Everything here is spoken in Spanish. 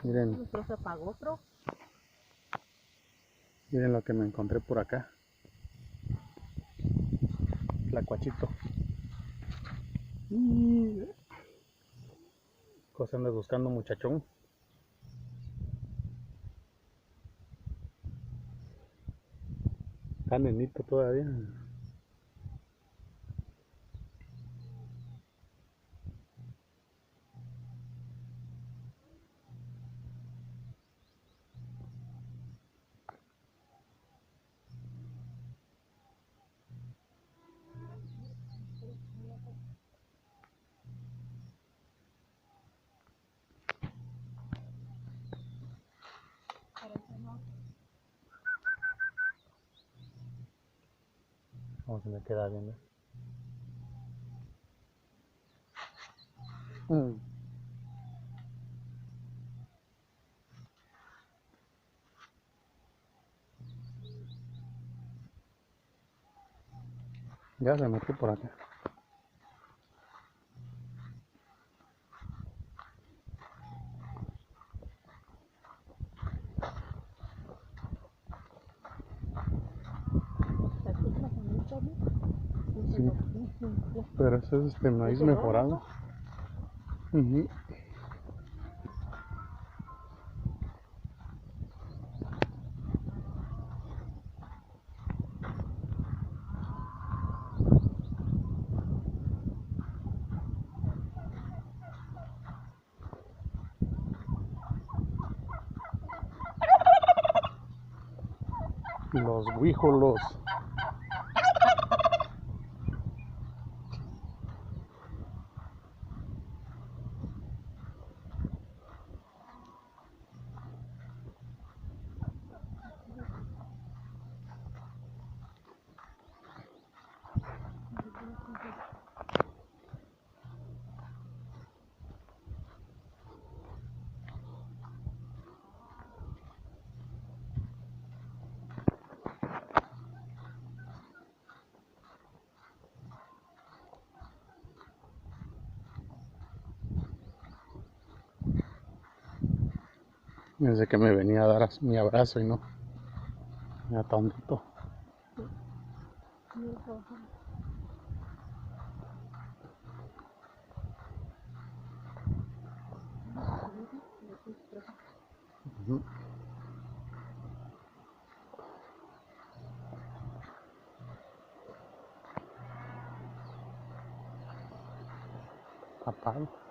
Miren, Se apagó otro. miren lo que me encontré por acá. Tlacuachito. Y cosa andas buscando, muchachón. Está nenito todavía. Vamos, se me queda viendo. Ya se metió por acá. Sí, pero ese es maíz mejorado. Los huíjolos. Desde que me venía a dar mi abrazo y no. Mira, tontito. Apagado.